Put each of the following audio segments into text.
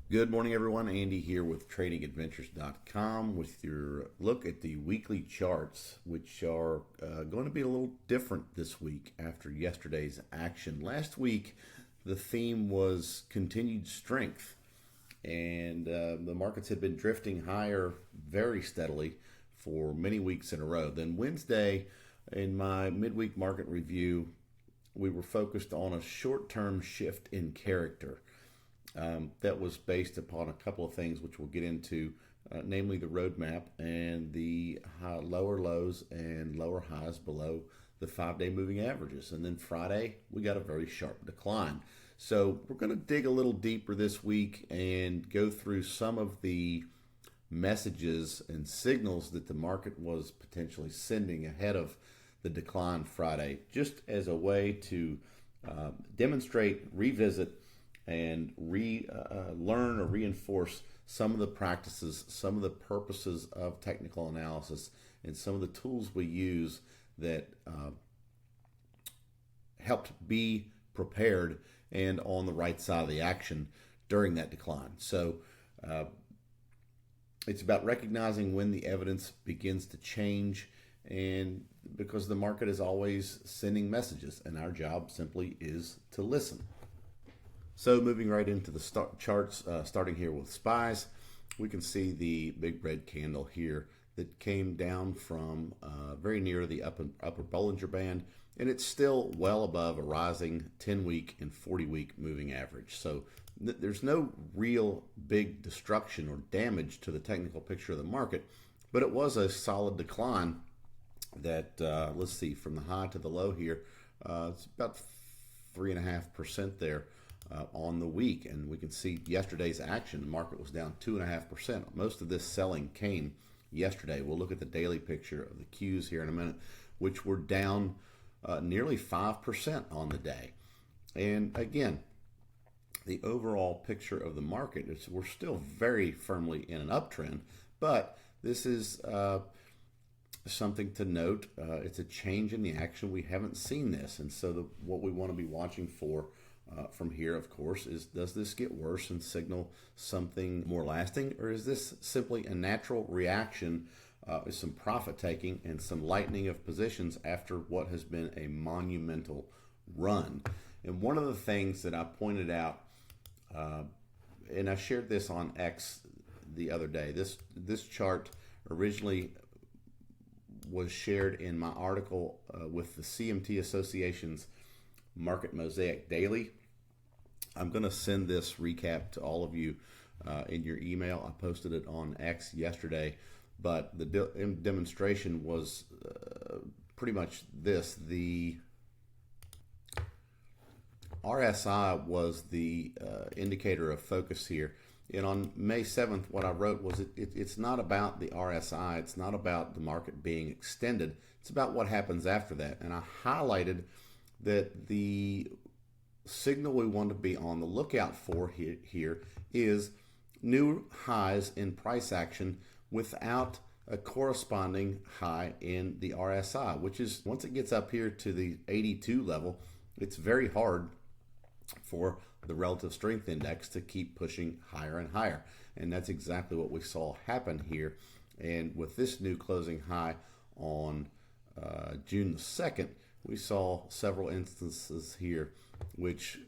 Good morning, everyone. Andy here with tradingadventures.com with your look at the weekly charts, which are going to be a little different this week after yesterday's action. Last week, the theme was continued strength, and the markets had been drifting higher very steadily for many weeks in a row. Then Wednesday, in my midweek market review, we were focused on a short term shift in character that was based upon a couple of things, which we'll get into, namely the roadmap and the lower lows and lower highs below the 5-day moving averages. And then Friday, we got a very sharp decline. So we're going to dig a little deeper this week and go through some of the messages and signals that the market was potentially sending ahead of the decline Friday, just as a way to demonstrate, revisit, and learn or reinforce some of the practices, some of the purposes of technical analysis, and some of the tools we use that helped be prepared and on the right side of the action during that decline. So it's about recognizing when the evidence begins to change, and because the market is always sending messages, and our job simply is to listen. So moving right into the charts, starting here with SPYs, we can see the big red candle here that came down from very near the upper Bollinger Band, and it's still well above a rising 10-week and 40-week moving average. So there's no real big destruction or damage to the technical picture of the market, but it was a solid decline that, let's see, from the high to the low here, it's about 3.5% there. On the week, and we can see yesterday's action. The market was down 2.5%. Most of this selling came yesterday. We'll look at the daily picture of the Qs here in a minute, which were down nearly 5% on the day. And again, the overall picture of the market is we're still very firmly in an uptrend, but this is something to note. It's a change in the action. We haven't seen this, and so what we want to be watching for from here, of course, is does this get worse and signal something more lasting, or is this simply a natural reaction with some profit taking and some lightening of positions after what has been a monumental run? And one of the things that I pointed out, and I shared this on X the other day, this chart originally was shared in my article with the CMT Association's Market Mosaic Daily. I'm going to send this recap to all of you in your email. I posted it on X yesterday, but the demonstration was pretty much this. The RSI was the indicator of focus here. And on May 7th, what I wrote was it's not about the RSI. It's not about the market being extended. It's about what happens after that. And I highlighted that the signal we want to be on the lookout for here is new highs in price action without a corresponding high in the RSI, which is once it gets up here to the 82 level, it's very hard for the relative strength index to keep pushing higher and higher. And that's exactly what we saw happen here. And with this new closing high on June the 2nd, we saw several instances here which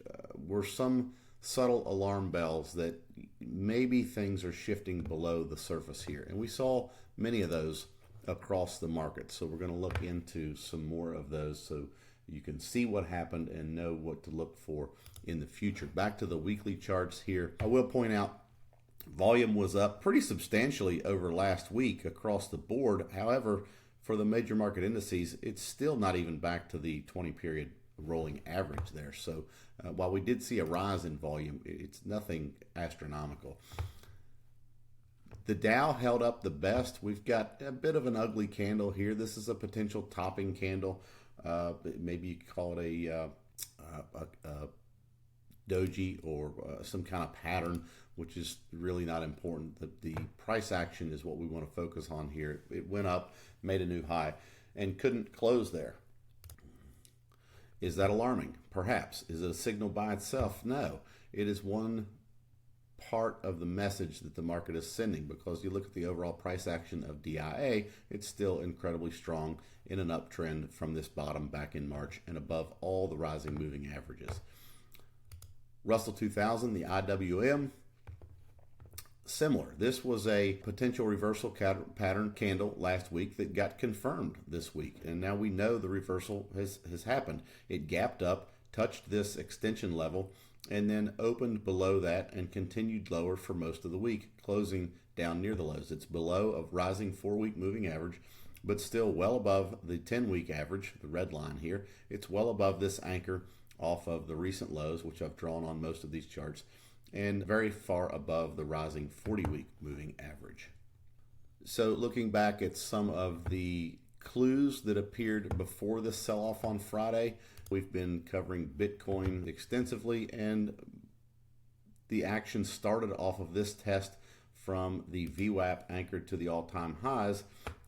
were some subtle alarm bells that maybe things are shifting below the surface here. And we saw many of those across the market. So we're going to look into some more of those so you can see what happened and know what to look for in the future. Back to the weekly charts here. I will point out volume was up pretty substantially over last week across the board. However, for the major market indices, it's still not even back to the 20-period rolling average there. So while we did see a rise in volume, it's nothing astronomical. The Dow held up the best. We've got a bit of an ugly candle here. This is a potential topping candle. Maybe you could call it a doji or some kind of pattern, which is really not important. The price action is what we want to focus on here. It went up, made a new high, and couldn't close there. Is that alarming? Perhaps. Is it a signal by itself? No. It is one part of the message that the market is sending, because you look at the overall price action of DIA, it's still incredibly strong in an uptrend from this bottom back in March and above all the rising moving averages. Russell 2000, the IWM, similar. This was a potential reversal pattern candle last week that got confirmed this week, and now we know the reversal has happened. It gapped up, touched this extension level, and then opened below that and continued lower for most of the week, closing down near the lows. It's below a rising 4-week moving average, but still well above the 10-week average, the red line here. It's well above this anchor off of the recent lows, which I've drawn on most of these charts, and very far above the rising 40-week moving average. So looking back at some of the clues that appeared before the sell-off on Friday, we've been covering Bitcoin extensively, and the action started off of this test from the VWAP anchored to the all-time highs,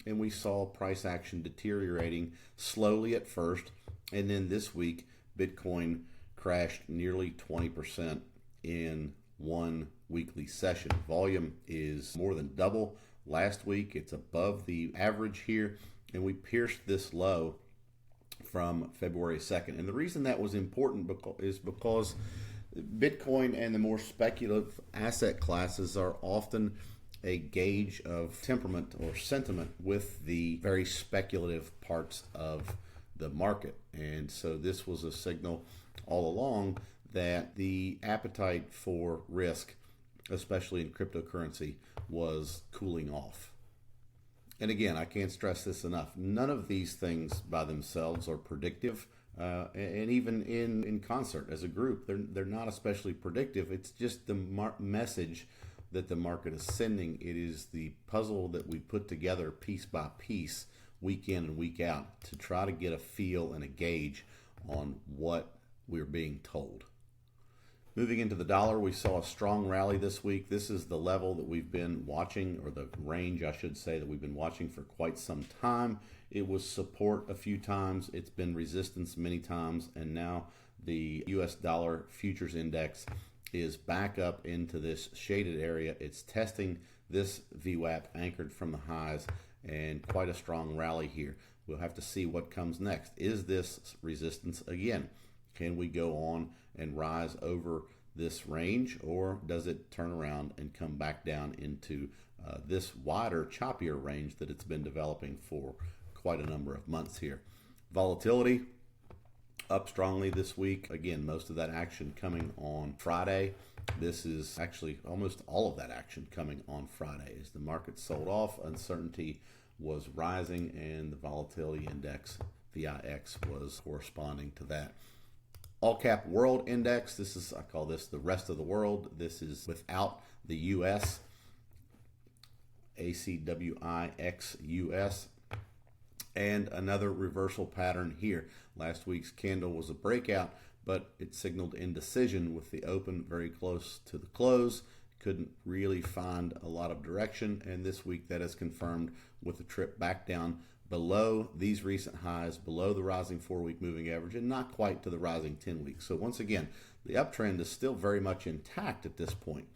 and we saw price action deteriorating slowly at first, and then this week Bitcoin crashed nearly 20% in one weekly session. Volume is more than double last week. It's above the average here, and we pierced this low from February 2nd. And the reason that was important is because Bitcoin and the more speculative asset classes are often a gauge of temperament or sentiment with the very speculative parts of the market. And so this was a signal all along that the appetite for risk, especially in cryptocurrency, was cooling off. And again, I can't stress this enough. None of these things by themselves are predictive, and even in concert as a group, they're not especially predictive. It's just the message that the market is sending. It is the puzzle that we put together piece by piece, week in and week out, to try to get a feel and a gauge on what we're being told. Moving into the dollar, we saw a strong rally this week. This is the level that we've been watching, or the range, I should say, that we've been watching for quite some time. It was support a few times. It's been resistance many times. And now the US dollar futures index is back up into this shaded area. It's testing this VWAP anchored from the highs, and quite a strong rally here. We'll have to see what comes next. Is this resistance again? Can we go on and rise over this range, or does it turn around and come back down into this wider, choppier range that it's been developing for quite a number of months here? Volatility up strongly this week. Again, most of that action coming on Friday. This is actually almost all of that action coming on Friday. As the market sold off, uncertainty was rising, and the volatility index, VIX, was corresponding to that. All Cap World Index, this is, I call this the rest of the world. This is without the US, ACWIXUS, and another reversal pattern here. Last week's candle was a breakout, but it signaled indecision with the open very close to the close. Couldn't really find a lot of direction, and this week that is confirmed with a trip back down below these recent highs, below the rising 4-week moving average, and not quite to the rising 10-week. So once again, the uptrend is still very much intact at this point.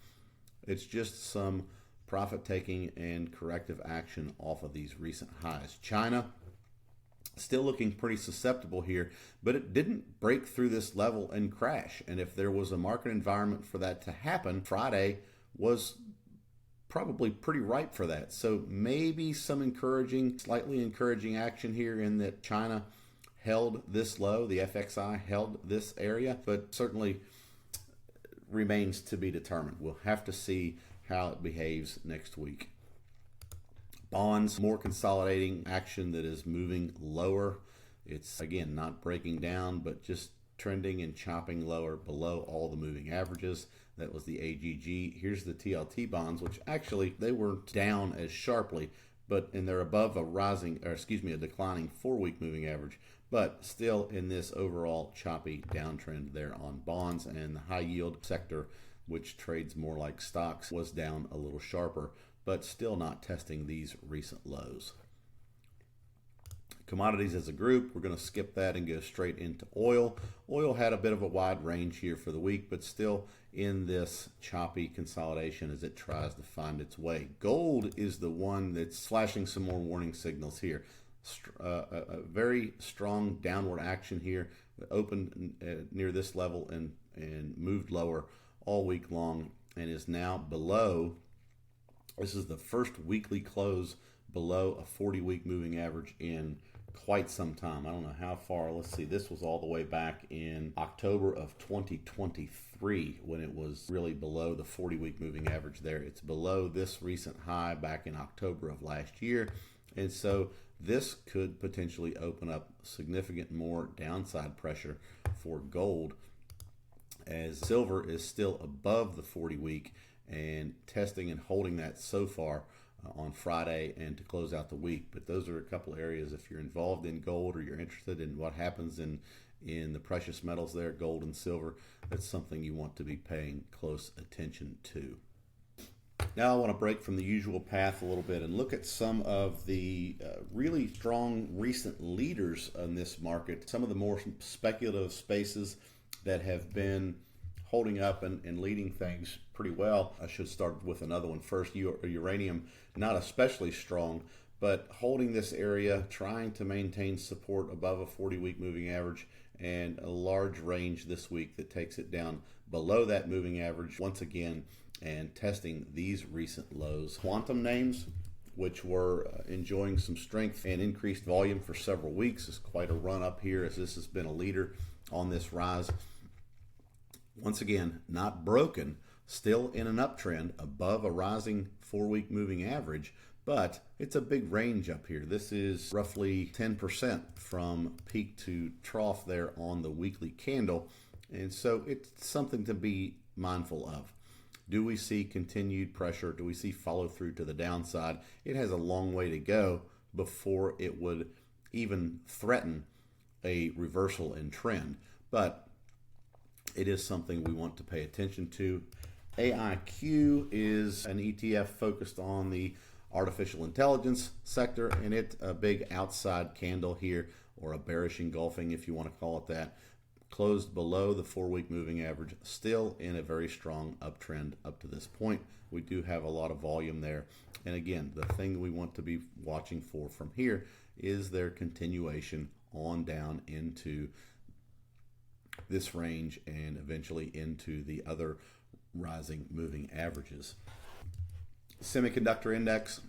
It's just some profit taking and corrective action off of these recent highs. China still looking pretty susceptible here, but it didn't break through this level and crash. And if there was a market environment for that to happen, Friday was probably pretty ripe for that. So maybe some encouraging, slightly encouraging action here in that China held this low, the FXI held this area, but certainly remains to be determined. We'll have to see how it behaves next week. Bonds, more consolidating action that is moving lower. It's, again, not breaking down, but just trending and chopping lower below all the moving averages. That was the AGG. Here's the TLT bonds, which actually they weren't down as sharply, and they're above a declining 4-week moving average, but still in this overall choppy downtrend there on bonds. And the high yield sector, which trades more like stocks, was down a little sharper, but still not testing these recent lows. Commodities as a group, we're going to skip that and go straight into oil. Oil had a bit of a wide range here for the week, but still in this choppy consolidation as it tries to find its way. Gold is the one that's flashing some more warning signals here. A very strong downward action here, opened near this level and moved lower all week long and is now below. This is the first weekly close below a 40-week moving average in quite some time. I don't know how far. Let's see. This was all the way back in October of 2023 when it was really below the 40-week moving average there. It's below this recent high back in October of last year. And so this could potentially open up significant more downside pressure for gold, as silver is still above the 40-week and testing and holding that so far on Friday and to close out the week. But those are a couple areas if you're involved in gold or you're interested in what happens in the precious metals there, gold and silver, that's something you want to be paying close attention to. Now I want to break from the usual path a little bit and look at some of the really strong recent leaders in this market, some of the more speculative spaces that have been holding up and leading things pretty well. I should start with another one first. Uranium, not especially strong, but holding this area, trying to maintain support above a 40-week moving average and a large range this week that takes it down below that moving average once again and testing these recent lows. Quantum names, which were enjoying some strength and increased volume for several weeks, is quite a run up here as this has been a leader on this rise. Once again, not broken, still in an uptrend above a rising 4-week moving average, but it's a big range up here. This is roughly 10% from peak to trough there on the weekly candle, and so it's something to be mindful of. Do we see continued pressure? Do we see follow through to the downside? It has a long way to go before it would even threaten a reversal in trend, but it is something we want to pay attention to. AIQ is an ETF focused on the artificial intelligence sector, and it's a big outside candle here, or a bearish engulfing if you want to call it that. Closed below the 4-week moving average, still in a very strong uptrend up to this point. We do have a lot of volume there. And again, the thing we want to be watching for from here is their continuation on down into this range and eventually into the other rising moving averages. Semiconductor index,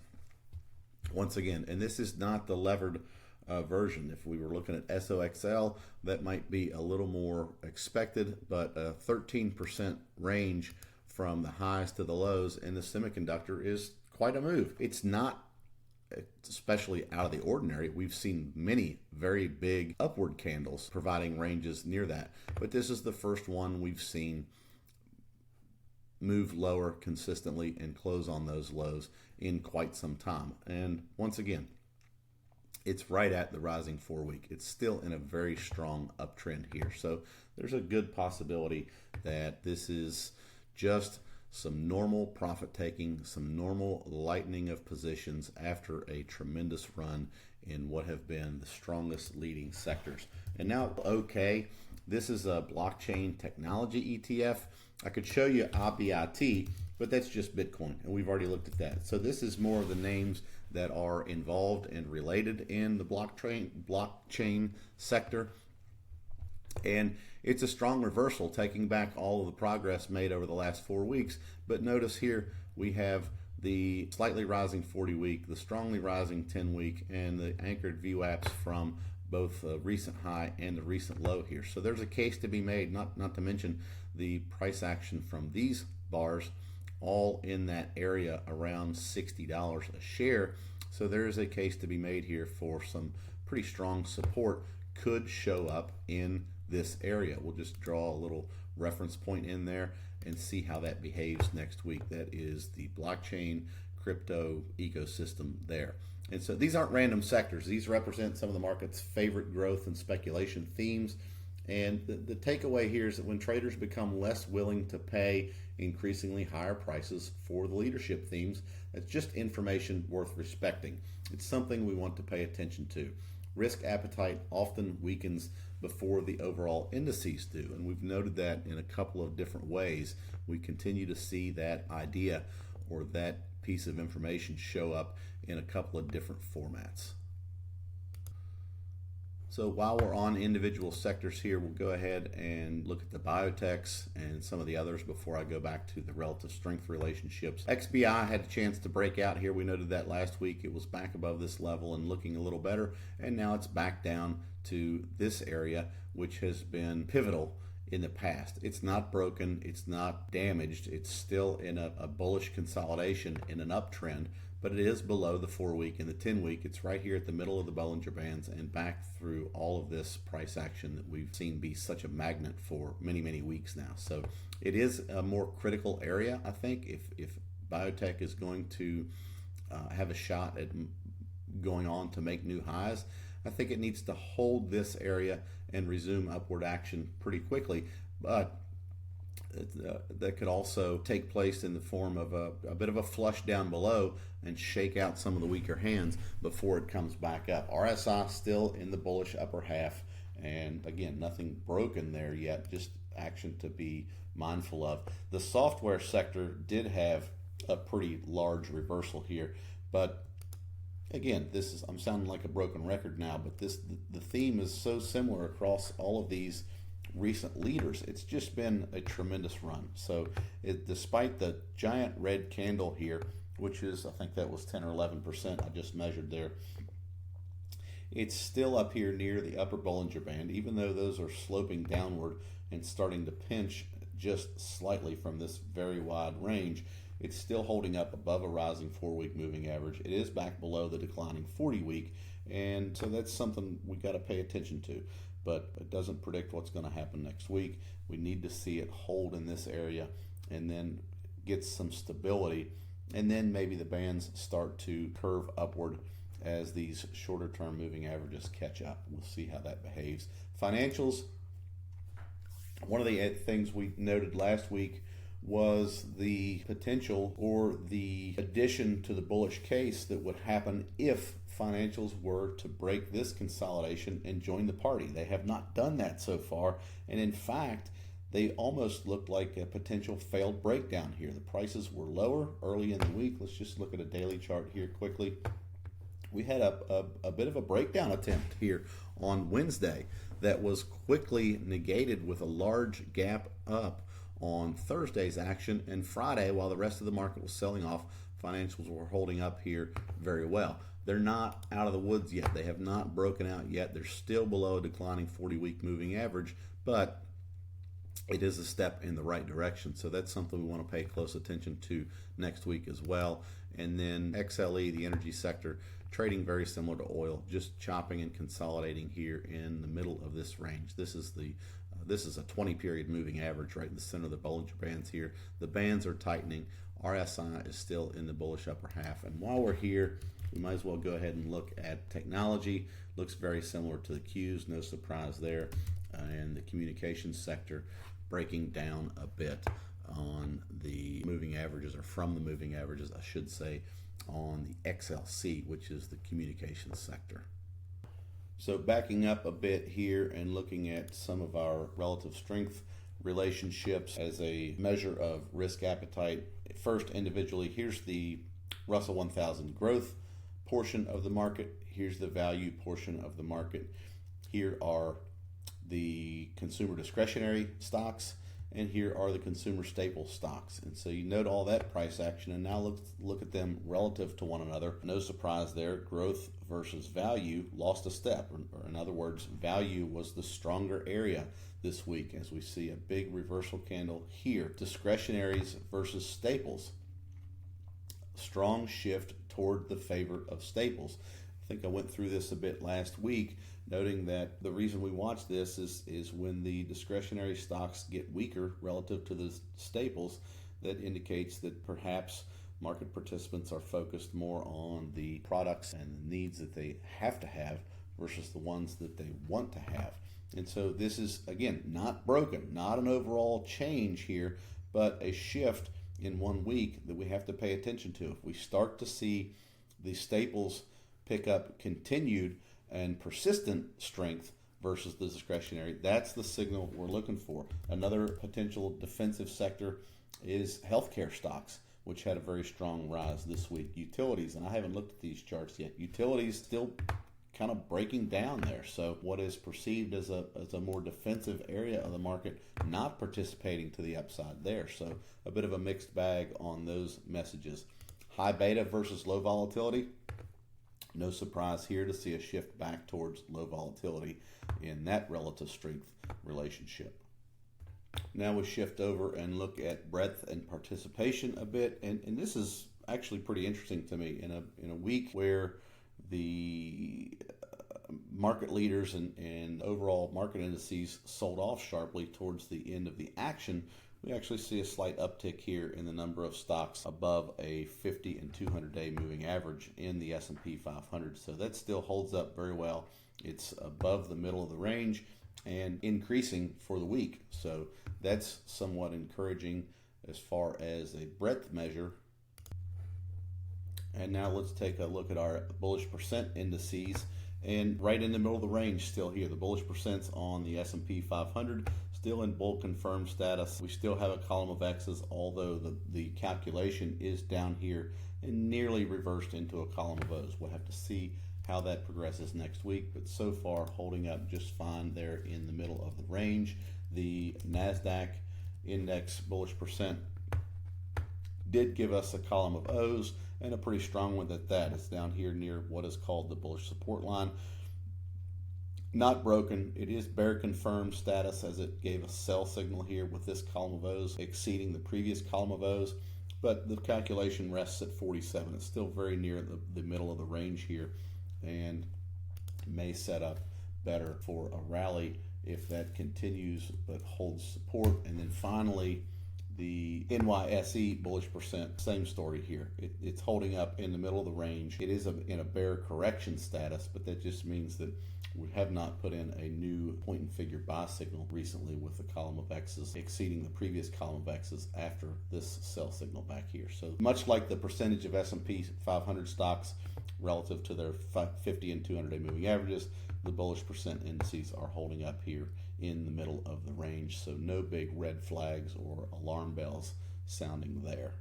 once again, and this is not the levered version. If we were looking at SOXL, that might be a little more expected, but a 13% range from the highs to the lows in the semiconductor is quite a move. It's not especially out of the ordinary. We've seen many very big upward candles providing ranges near that, but this is the first one we've seen move lower consistently and close on those lows in quite some time. And once again, it's right at the rising 4-week. It's still in a very strong uptrend here. So there's a good possibility that this is just some normal profit taking, some normal lightening of positions after a tremendous run in what have been the strongest leading sectors. And now, okay, this is a blockchain technology ETF. I could show you ABIT, but that's just Bitcoin, and we've already looked at that. So this is more of the names that are involved and related in the blockchain sector. And it's a strong reversal, taking back all of the progress made over the last 4 weeks. But notice here we have the slightly rising 40-week, the strongly rising 10-week, and the anchored VWAPs from both the recent high and the recent low here. So there's a case to be made, not to mention the price action from these bars, all in that area around $60 a share. So there is a case to be made here for some pretty strong support could show up in this area. We'll just draw a little reference point in there and see how that behaves next week. That is the blockchain crypto ecosystem there. And so these aren't random sectors. These represent some of the market's favorite growth and speculation themes. And the takeaway here is that when traders become less willing to pay increasingly higher prices for the leadership themes, that's just information worth respecting. It's something we want to pay attention to. risk appetite often weakens before the overall indices do. And we've noted that in a couple of different ways. We continue to see that idea or that piece of information show up in a couple of different formats. So while we're on individual sectors here, we'll go ahead and look at the biotechs and some of the others before I go back to the relative strength relationships. XBI had a chance to break out here. We noted that last week. It was back above this level and looking a little better, and now it's back down to this area, which has been pivotal in the past. It's not broken, it's not damaged, it's still in a bullish consolidation in an uptrend, but it is below the 4-week and the 10-week. It's right here at the middle of the Bollinger Bands and back through all of this price action that we've seen be such a magnet for many, many weeks now. So it is a more critical area, I think, if biotech is going to have a shot at going on to make new highs. I think it needs to hold this area and resume upward action pretty quickly, but that could also take place in the form of a bit of a flush down below and shake out some of the weaker hands before it comes back up. RSI still in the bullish upper half, and again, nothing broken there yet, just action to be mindful of. The software sector did have a pretty large reversal here, but again, I'm sounding like a broken record now, but the theme is so similar across all of these recent leaders. It's just been a tremendous run. So despite the giant red candle here, which is, I think that was 10 or 11% I just measured there, it's still up here near the upper Bollinger Band, even though those are sloping downward and starting to pinch just slightly from this very wide range. It's still holding up above a rising 4-week moving average. It is back below the declining 40-week, and so that's something we got to pay attention to. But it doesn't predict what's going to happen next week. We need to see it hold in this area and then get some stability, and then maybe the bands start to curve upward as these shorter term moving averages catch up. We'll see how that behaves. Financials, one of the things we noted last week was the potential or the addition to the bullish case that would happen if financials were to break this consolidation and join the party. They have not done that so far, and in fact, they almost looked like a potential failed breakdown here. The prices were lower early in the week. Let's just look at a daily chart here quickly. We had a bit of a breakdown attempt here on Wednesday that was quickly negated with a large gap up on Thursday's action, and Friday, while the rest of the market was selling off, financials were holding up here very well. They're not out of the woods yet. They have not broken out yet. They're still below a declining 40-week moving average, but it is a step in the right direction. So that's something we want to pay close attention to next week as well. And then XLE, the energy sector, trading very similar to oil, just chopping and consolidating here in the middle of this range. This is a 20-period moving average right in the center of the Bollinger Bands here. The bands are tightening. RSI is still in the bullish upper half. And while we're here, we might as well go ahead and look at technology. Looks very similar to the Qs, no surprise there. And the communications sector breaking down a bit on the moving averages, or from the moving averages, I should say, on the XLC, which is the communications sector. So backing up a bit here and looking at some of our relative strength relationships as a measure of risk appetite. First, individually, here's the Russell 1000 growth portion of the market. Here's the value portion of the market. Here are the consumer discretionary stocks, and here are the consumer staple stocks. And so you note all that price action, and now look at them relative to one another. No surprise there, growth versus value lost a step, or in other words, value was the stronger area this week as we see a big reversal candle here. Discretionaries versus staples, strong shift toward the favor of staples. I think I went through this a bit last week, noting that the reason we watch this is when the discretionary stocks get weaker relative to the staples, that indicates that perhaps market participants are focused more on the products and the needs that they have to have versus the ones that they want to have. And so this is, again, not broken, not an overall change here, but a shift in 1 week that we have to pay attention to. If we start to see the staples pick up continued, and persistent strength versus the discretionary, that's the signal we're looking for. Another potential defensive sector is healthcare stocks, which had a very strong rise this week. Utilities, and I haven't looked at these charts yet. Utilities still kind of breaking down there. So what is perceived as a more defensive area of the market, not participating to the upside there. So a bit of a mixed bag on those messages. High beta versus low volatility. No surprise here to see a shift back towards low volatility in that relative strength relationship. Now we shift over and look at breadth and participation a bit. And this is actually pretty interesting to me. In a week where the market leaders and overall market indices sold off sharply towards the end of the action, we actually see a slight uptick here in the number of stocks above a 50 and 200 day moving average in the S&P 500. So that still holds up very well. It's above the middle of the range and increasing for the week. So that's somewhat encouraging as far as a breadth measure. And now let's take a look at our bullish percent indices. And right in the middle of the range still here. The bullish percents on the S&P 500 still in bull confirmed status. We still have a column of X's, although the calculation is down here and nearly reversed into a column of O's. We'll have to see how that progresses next week, but so far holding up just fine there in the middle of the range. The NASDAQ index bullish percent did give us a column of O's, and a pretty strong one at that. It's down here near what is called the bullish support line. Not broken. It is bear confirmed status, as it gave a sell signal here with this column of O's exceeding the previous column of O's, but the calculation rests at 47. It's still very near the middle of the range here and may set up better for a rally if that continues but holds support. And then finally, the NYSE bullish percent, same story here. It's holding up in the middle of the range. It is in a bear correction status, but that just means that we have not put in a new point and figure buy signal recently with the column of X's exceeding the previous column of X's after this sell signal back here. So much like the percentage of S&P 500 stocks relative to their 50 and 200 day moving averages, the bullish percent indices are holding up here in the middle of the range. So no big red flags or alarm bells sounding there.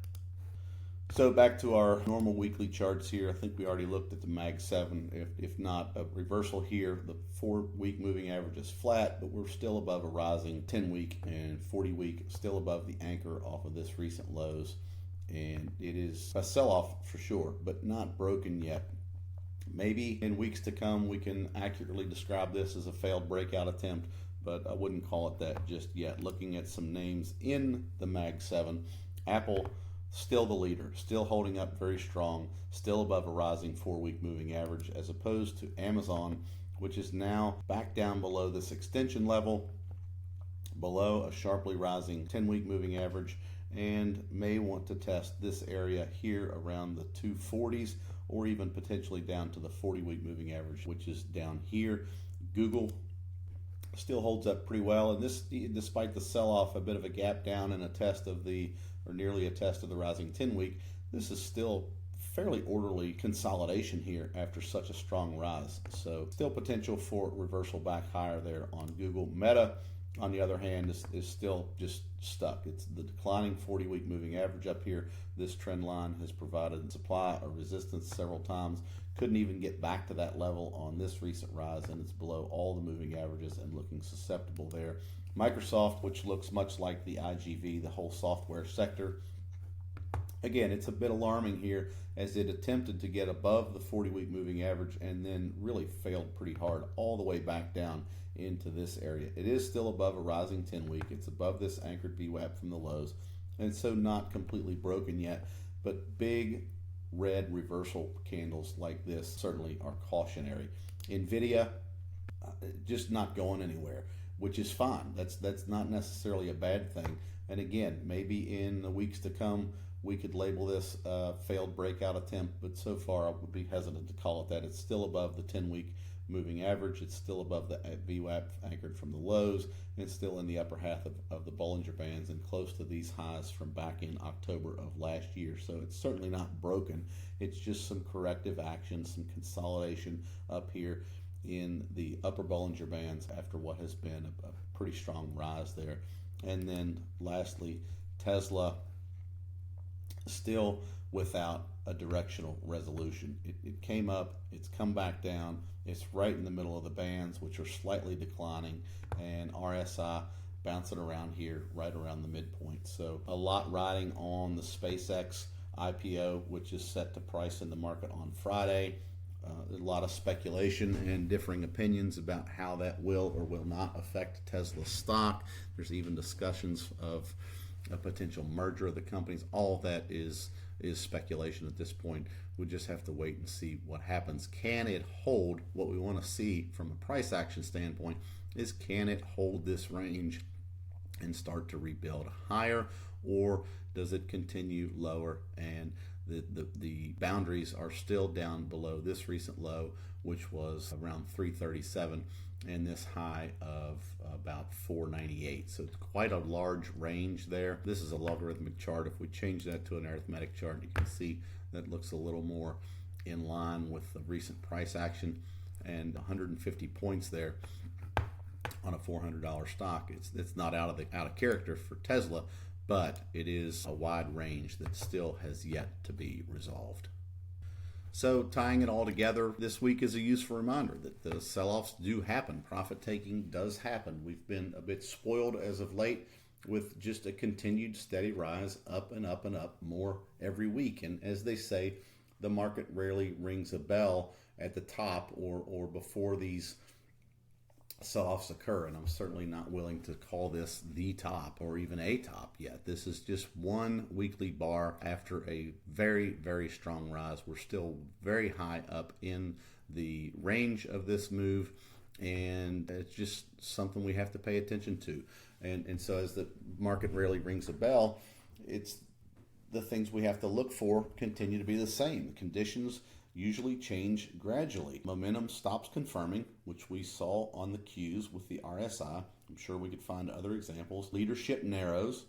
So back to our normal weekly charts here. I think we already looked at the Mag 7. If not, a reversal here. The 4-week moving average is flat, but we're still above a rising 10-week and 40-week, still above the anchor off of this recent lows. And it is a sell-off for sure, but not broken yet. Maybe in weeks to come we can accurately describe this as a failed breakout attempt, but I wouldn't call it that just yet. Looking at some names in the Mag 7, Apple still the leader, still holding up very strong, still above a rising 4-week moving average, as opposed to Amazon, which is now back down below this extension level, below a sharply rising 10-week moving average, and may want to test this area here around the 240s, or even potentially down to the 40-week moving average, which is down here. Google still holds up pretty well, and this, despite the sell-off, a bit of a gap down and a test of the, or nearly a test of the rising 10-week, this is still fairly orderly consolidation here after such a strong rise. So still potential for reversal back higher there on Google. Meta, on the other hand, is still just stuck. It's the declining 40-week moving average up here. This trend line has provided supply or resistance several times. Couldn't even get back to that level on this recent rise, and it's below all the moving averages and looking susceptible there. Microsoft, which looks much like the IGV, the whole software sector, again, it's a bit alarming here as it attempted to get above the 40-week moving average and then really failed pretty hard all the way back down into this area. It is still above a rising 10-week. It's above this anchored VWAP from the lows, and so not completely broken yet, but big red reversal candles like this certainly are cautionary. NVIDIA, just not going anywhere, which is fine. That's not necessarily a bad thing. And again, maybe in the weeks to come, we could label this a failed breakout attempt, but so far I would be hesitant to call it that. It's still above the 10-week moving average. It's still above the VWAP anchored from the lows, and it's still in the upper half of the Bollinger Bands and close to these highs from back in October of last year. So it's certainly not broken. It's just some corrective action, some consolidation up here. in the upper Bollinger Bands after what has been a pretty strong rise there. And then lastly, Tesla still without a directional resolution. It came up, it's come back down, it's right in the middle of the bands, which are slightly declining, and RSI bouncing around here, right around the midpoint. So a lot riding on the SpaceX IPO, which is set to price in the market on Friday. A lot of speculation and differing opinions about how that will or will not affect Tesla's stock. There's even discussions of a potential merger of the companies. All of that is speculation at this point. We just have to wait and see what happens. Can it hold? What we want to see from a price action standpoint is, can it hold this range and start to rebuild higher, or does it continue lower and the boundaries are still down below this recent low, which was around 337, and this high of about 498. So it's quite a large range there. This is a logarithmic chart. If we change that to an arithmetic chart, you can see that looks a little more in line with the recent price action, and 150 points there on a $400 stock. It's not out of character for Tesla, but it is a wide range that still has yet to be resolved. So tying it all together, this week is a useful reminder that the sell-offs do happen. Profit taking does happen. We've been a bit spoiled as of late with just a continued steady rise up and up and up, more every week. And as they say, the market rarely rings a bell at the top or before these sell-offs occur, and I'm certainly not willing to call this the top or even a top yet. This is just one weekly bar after a very, very strong rise. We're still very high up in the range of this move, and it's just something we have to pay attention to. And so as the market rarely rings a bell, it's the things we have to look for continue to be the same. Conditions usually change gradually. Momentum stops confirming, which we saw on the Qs with the RSI. I'm sure we could find other examples. Leadership narrows,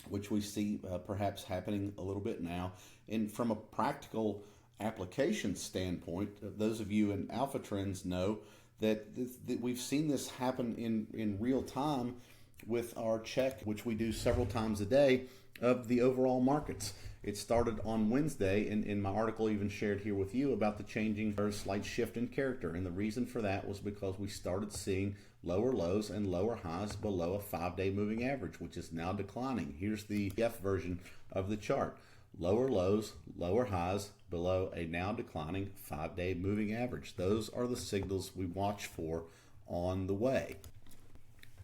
which we see perhaps happening a little bit now. And from a practical application standpoint, those of you in Alphatrends know that we've seen this happen in real time with our check, which we do several times a day, of the overall markets. It started on Wednesday, and in my article even shared here with you about the changing or slight shift in character. And the reason for that was because we started seeing lower lows and lower highs below a 5-day moving average, which is now declining. Here's the F version of the chart. Lower lows, lower highs below a now declining 5-day moving average. Those are the signals we watch for on the way.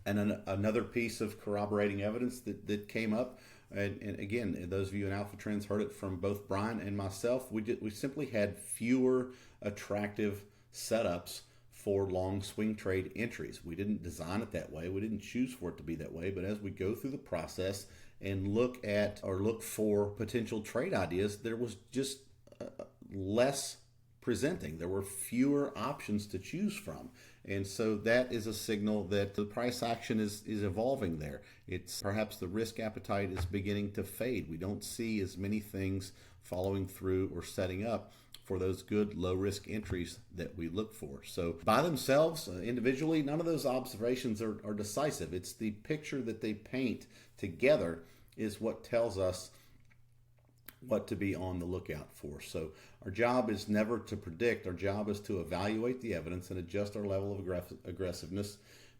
And another piece of corroborating evidence that came up, and again, those of you in Alphatrends heard it from both Brian and myself, we simply had fewer attractive setups for long swing trade entries. We didn't design it that way. We didn't choose for it to be that way. But as we go through the process and look for potential trade ideas, there was just less presenting. There were fewer options to choose from. And so that is a signal that the price action is evolving there. It's perhaps the risk appetite is beginning to fade. We don't see as many things following through or setting up for those good low risk entries that we look for. So by themselves, individually, none of those observations are decisive. It's the picture that they paint together is what tells us what to be on the lookout for. So our job is never to predict. Our job is to evaluate the evidence and adjust our level of aggressiveness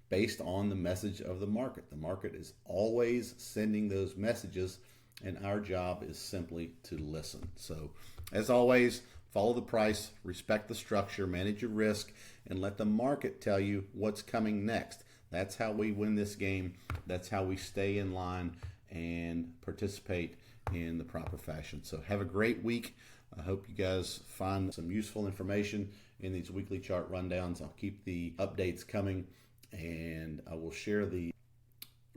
based on the message of the market. The market is always sending those messages, and our job is simply to listen. So as always, follow the price, respect the structure, manage your risk, and let the market tell you what's coming next. That's how we win this game. That's how we stay in line and participate in the proper fashion. So have a great week. I hope you guys find some useful information in these weekly chart rundowns. I'll keep the updates coming, and I will share the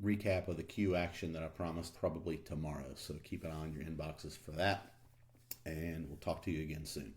recap of the Q action that I promised probably tomorrow. So keep an eye on your inboxes for that, and we'll talk to you again soon.